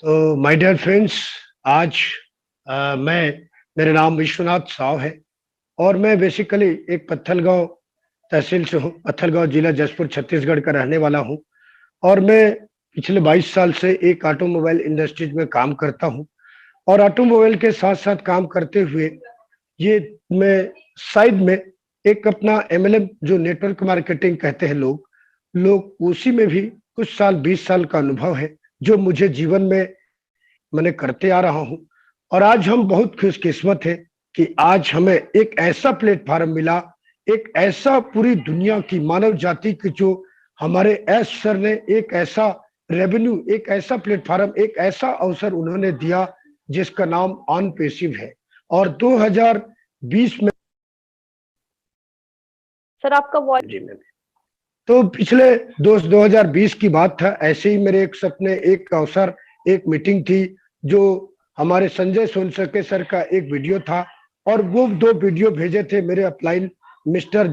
तो my dear friends, आज मेरा नाम विश्वनाथ साव है और मैं बेसिकली एक पत्थलगांव तहसील से हूँ। पत्थलगांव जिला जसपुर छत्तीसगढ़ का रहने वाला हूँ और मैं पिछले 22 साल से एक ऑटोमोबाइल इंडस्ट्रीज में काम करता हूँ। और ऑटोमोबाइल के साथ साथ काम करते हुए ये मैं साइड में एक अपना एमएलएम जो नेटवर्क मार्केटिंग कहते हैं लोग लोग उसी में भी कुछ साल 20 साल का अनुभव है जो मुझे जीवन में मैंने करते आ रहा हूं। और आज हम बहुत खुशकिस्मत हैं कि आज हमें एक ऐसा प्लेटफॉर्म मिला, एक ऐसा पूरी दुनिया की मानव जाति की जो हमारे एस सर ने एक ऐसा रेवेन्यू, एक ऐसा प्लेटफॉर्म, एक ऐसा अवसर उन्होंने दिया जिसका नाम ऑन पेसिव है। और 2020 में सर आपका वॉइस जी मैंने तो पिछले दोस्त 2020 की बात था। ऐसे ही मेरे एक सपने, एक अवसर, एक मीटिंग थी जो हमारे संजय सोनसके सर का एक वीडियो था और वो 2 वीडियो भेजे थे मेरे upline mister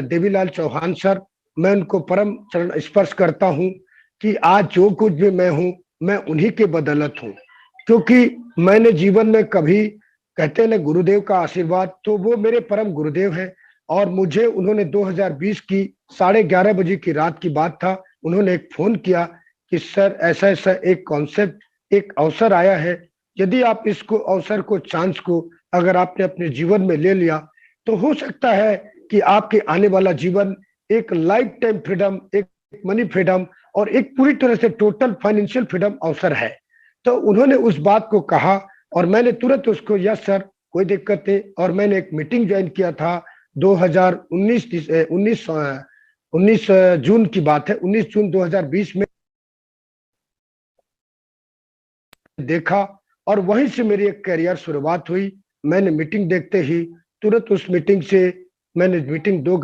Devilal Chauhan sir. मैं उनको परम चरण स्पर्श करता हूं कि आज जो कुछ भी मैं हूं मैं उन्हीं के बदौलत हूं, क्योंकि मैंने जीवन में कभी, कहते हैं ना गुरुदेव का आशीर्वाद, तो वो मेरे परम गुरुदेव हैं। और मुझे उन्होंने 2020 की 11:30 बजे की रात की बात था, उन्होंने एक फोन किया कि सर ऐसा ऐसा एक कॉन्सेप्ट, एक अवसर आया है, यदि आप इसको अवसर को, चांस को अगर आपने अपने जीवन में ले लिया तो हो सकता है कि आपके आने वाला जीवन एक लाइफ टाइम फ्रीडम, एक मनी फ्रीडम और एक पूरी तरह से टोटल फाइनेंशियल फ्रीडम अवसर है। तो उन्होंने उस बात को कहा और मैंने तुरंत उसको यस सर कोई दिक्कत नहीं, और मैंने एक मीटिंग ज्वाइन किया था 19 जून की बात है। 19 जून 2020 में देखा और वहीं से मेरी एक करियर शुरुआत हुई। मैंने मीटिंग देखते ही तुरंत उस मीटिंग से मैंने मीटिंग 2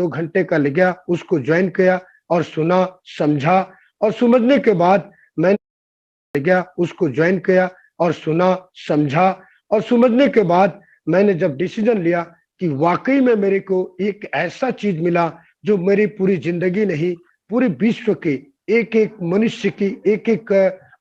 घंटे का ले गया, उसको ज्वाइन किया और सुना, समझा और समझने के बाद मैंने गया उसको ज्वाइन किया और सुना, समझा और समझने के बाद मैंने जब डिसीजन लिया कि वाकई में मेरे को एक ऐसा चीज मिला जो मेरी पूरी जिंदगी नहीं, पूरे विश्व के एक एक मनुष्य की, एक एक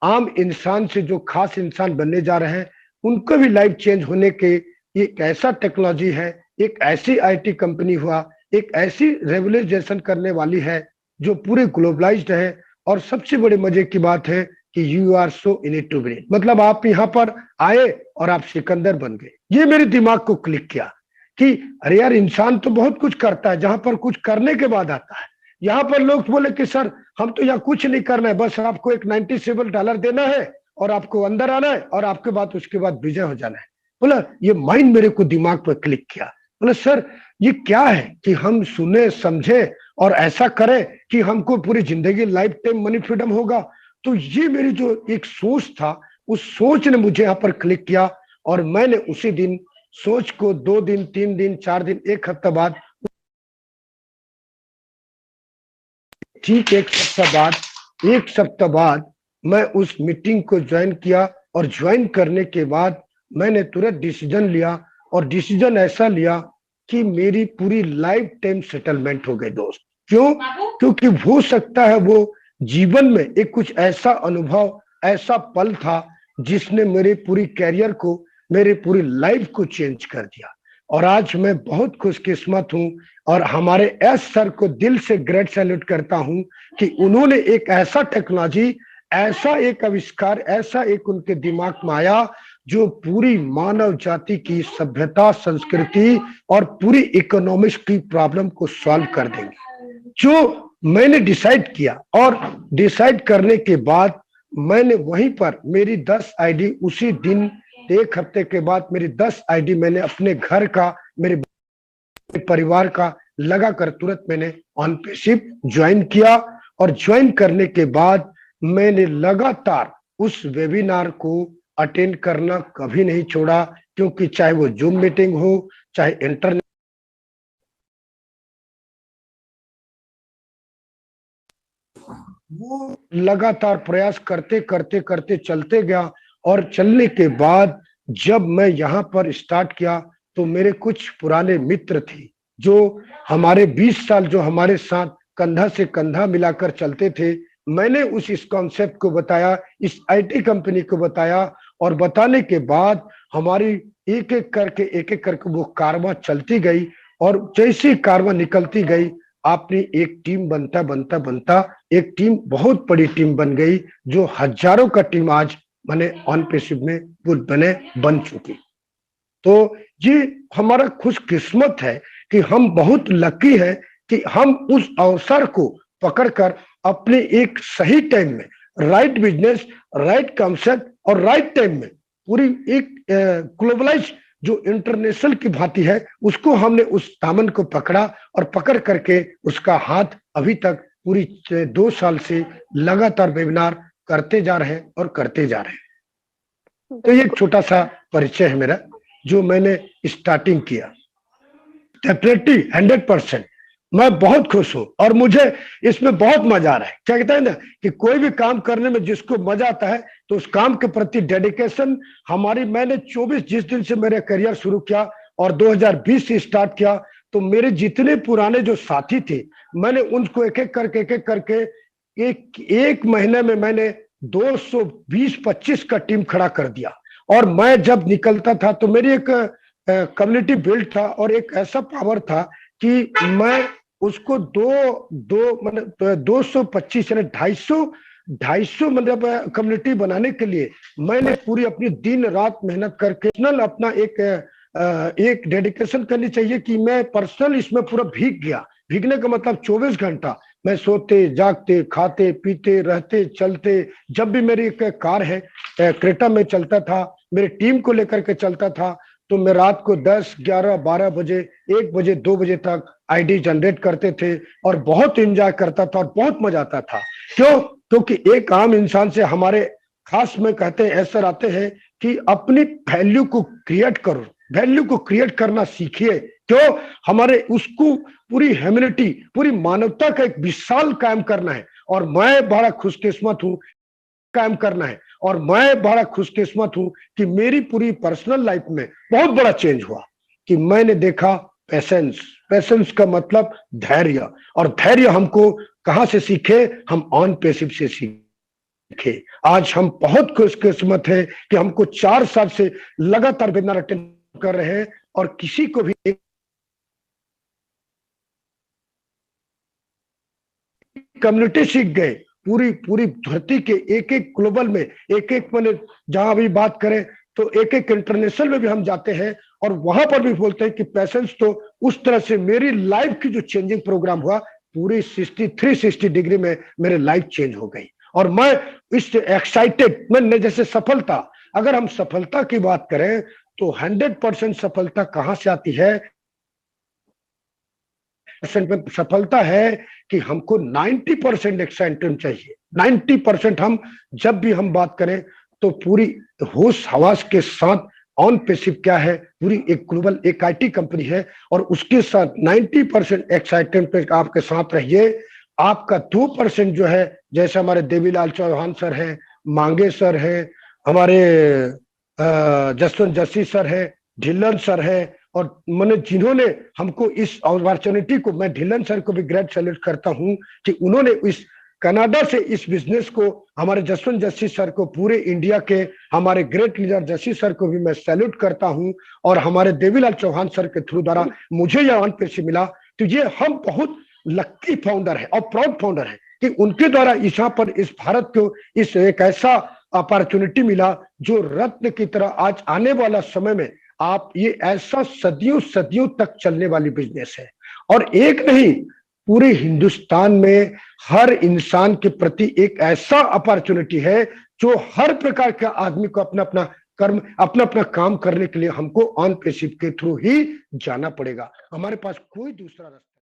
आम इंसान से जो खास इंसान बनने जा रहे हैं उनको भी लाइफ चेंज होने के एक ऐसा टेक्नोलॉजी है, एक ऐसी आईटी कंपनी हुआ, एक ऐसी रेवोल्यूशन करने वाली है जो पूरे ग्लोबलाइज्ड है। और सबसे बड़े मजे की बात है कि you are so in it to win, मतलब आप यहाँ पर आए और आप सिकंदर बन गए। ये मेरे दिमाग को क्लिक किया कि अरे यार, इंसान तो बहुत कुछ करता है जहां पर कुछ करने के बाद आता है। यहाँ पर लोग बोले कि सर हम तो यहाँ कुछ नहीं करना है, बस आपको एक $97 देना है और आपको अंदर आना है और आपके बाद उसके बाद विजय हो जाना है। बोला ये माइंड मेरे को दिमाग पर क्लिक किया। बोला सर ये क्या है कि हम सुने, समझे और ऐसा करें कि हमको पूरी जिंदगी लाइफ टाइम मनी फ्रीडम होगा। तो ये मेरी जो एक सोच था, उस सोच ने मुझे यहाँ पर क्लिक किया और मैंने उसी दिन सोच को 2 दिन, 3 दिन, 4 दिन, 1 हफ्ता बाद, ठीक 1 सप्ताह बाद मैं उस मीटिंग को ज्वाइन किया और ज्वाइन करने के बाद मैंने तुरंत डिसीजन लिया और डिसीजन ऐसा लिया कि मेरी पूरी लाइफ टाइम सेटलमेंट हो गई दोस्त। क्यों? क्योंकि हो सकता है वो जीवन में एक कुछ ऐसा अनुभव, ऐसा पल था जिसने मेरे पूरी कैरियर को, मेरे पूरी लाइफ को चेंज कर दिया। और आज मैं बहुत खुशकिस्मत हूं और हमारे एस सर को दिल से ग्रेट सैल्यूट करता हूं कि उन्होंने एक ऐसा टेक्नोलॉजी, ऐसा एक आविष्कार, ऐसा एक उनके दिमाग में आया जो पूरी मानव जाति की सभ्यता, संस्कृति और पूरी इकोनॉमिक्स की प्रॉब्लम को सॉल्व कर देंगे। जो मैंने डिसाइड किया और डिसाइड करने के बाद मैंने वहीं पर मेरी 10 आईडी उसी दिन, 1 हफ्ते के बाद मेरी 10 आईडी मैंने अपने घर का, मेरे परिवार का लगाकर तुरंत मैंने ऑन पेसिव ज्वाइन किया। और ज्वाइन करने के बाद मैंने लगातार उस वेबिनार को अटेंड करना कभी नहीं छोड़ा, क्योंकि चाहे वो जूम मीटिंग हो, चाहे इंटरनेट, वो लगातार प्रयास करते करते करते चलते गया। और चलने के बाद जब मैं यहाँ पर स्टार्ट किया तो मेरे कुछ पुराने मित्र थे जो हमारे 20 साल जो हमारे साथ कंधा से कंधा मिलाकर चलते थे, मैंने इस कॉन्सेप्ट को बताया, इस आईटी कंपनी को बताया, और बताने के बाद हमारी एक एक करके वो कारवां चलती गई। और जैसी कारवां निकलती गई, आपने एक टीम बनता बनता बनता एक टीम बहुत बड़ी टीम बन गई, जो हजारों का टीम आज मैंने ऑन पेसिव में बने बन चुकी। तो ये हमारा खुशकिस्मत है कि हम बहुत लकी है कि हम उस अवसर को पकड़कर अपने एक सही टाइम में राइट बिजनेस, राइट कॉन्सेप्ट और राइट टाइम में पूरी एक ग्लोबलाइज जो इंटरनेशनल की भांति है, उसको हमने उस दामन को पकड़ा और पकड़ करके उसका हाथ अभी तक पूरी 2 साल से लगातार वेबिनार करते जा रहे हैं और करते जा रहे हैं। तो ये एक छोटा सा परिचय है मेरा, जो मैंने स्टार्टिंग किया। डेफिनेटली 100% मैं बहुत खुश हूं और मुझे इसमें बहुत मजा आ रहा है। क्या कहते हैं ना कि कोई भी काम करने में जिसको मजा आता है तो उस काम के प्रति डेडिकेशन हमारी, मैंने 24 जिस दिन से मेरा करियर शुरू किया और 2020 से स्टार्ट किया, तो मेरे जितने पुराने जो साथी थे मैंने उनको एक एक करके एक महीने में मैंने 220-25 का टीम खड़ा कर दिया। और मैं जब निकलता था तो मेरी एक कम्युनिटी बिल्ड था और एक ऐसा पावर था कि मैं उसको मतलब 225 यानी 250 मतलब कम्युनिटी बनाने के लिए मैंने पूरी अपनी दिन रात मेहनत करके अपना एक डेडिकेशन करनी चाहिए कि मैं पर्सनल इसमें पूरा भीग गया। भीगने का मतलब 24 घंटा मैं सोते जागते खाते पीते रहते चलते, जब भी मेरी एक कार है क्रेटा में चलता था, मेरी टीम को लेकर के चलता था, तो मैं रात को 10, 11, 12 बजे, 1 बजे, 2 बजे तक आईडी जनरेट करते थे और बहुत एंजॉय करता था और बहुत मजा आता था। क्यों? क्योंकि एक आम इंसान से हमारे खास में कहते हैं ऐसा आते हैं कि अपनी वैल्यू को क्रिएट करो, वैल्यू को क्रिएट करना सीखिए। क्यों? हमारे उसको पूरी ह्यूमैनिटी, पूरी मानवता का एक विशाल कायम करना है। और मैं बड़ा खुशकिस्मत हूं कायम करना है। और मैं बड़ा खुशकिस्मत हूं कि मेरी पूरी पर्सनल लाइफ में बहुत बड़ा चेंज हुआ कि मैंने देखा पेशेंस। पेशेंस का मतलब धैर्य, और धैर्य हमको कहां से सीखे? हम ऑन पेसिव से सीखे। आज हम बहुत खुशकिस्मत है कि हमको 4 साल से लगातार वेबिनार अटेंड कर रहे हैं और किसी को भी कम्युनिटी सीख गए। पूरी पूरी धरती के एक एक ग्लोबल में एक एक मैंने जहां भी बात करें तो एक एक इंटरनेशनल में भी हम जाते हैं और वहां पर भी बोलते हैं कि पेशेंस। तो उस तरह से मेरी लाइफ की जो चेंजिंग प्रोग्राम हुआ, पूरी 360 डिग्री में मेरे लाइफ चेंज हो गई। और मैं इस एक्साइटेड, मैंने जैसे सफलता, अगर हम सफलता की बात करें तो 100% सफलता कहां से आती है? सफलता है कि हमको 90% एक्साइटमेंट चाहिए। 90% हम जब भी हम बात करें तो पूरी होश हवास के साथ ऑन पेसिव क्या है, पूरी एक ग्लोबल एक आईटी कंपनी है और उसके साथ 90% एक्साइटमेंट पे आपके साथ रहिए। आपका 2% जो है, जैसे हमारे देवीलाल चौहान सर हैं, मांगे सर हैं, हमारे जसवंत जस्सी सर है, ढिल्लन सर है, और मैंने जिन्होंने हमको इस अपॉर्चुनिटी को, मैं ढिल्लन सर को भी ग्रेट सैल्यूट करता हूं कि उन्होंने इस कनाडा से इस बिजनेस को, हमारे जसवंत जस्सी सर को, पूरे इंडिया के हमारे ग्रेट लीडर जस्सी सर को भी मैं सैल्यूट करता हूं। और हमारे देवीलाल चौहान सर के थ्रू द्वारा मुझे यह ऑन पेसिव मिला, तो ये हम बहुत लकी फाउंडर है और प्राउड फाउंडर है कि उनके द्वारा यहाँ पर इस भारत को इस एक ऐसा अपॉर्चुनिटी मिला जो रत्न की तरह आज आने वाला समय में आप ये ऐसा सदियों सदियों तक चलने वाली बिजनेस है। और एक नहीं, पूरे हिंदुस्तान में हर इंसान के प्रति एक ऐसा अपॉर्चुनिटी है जो हर प्रकार का आदमी को अपना अपना कर्म, अपना अपना काम करने के लिए हमको ऑन पेसिव के थ्रू ही जाना पड़ेगा। हमारे पास कोई दूसरा रास्ता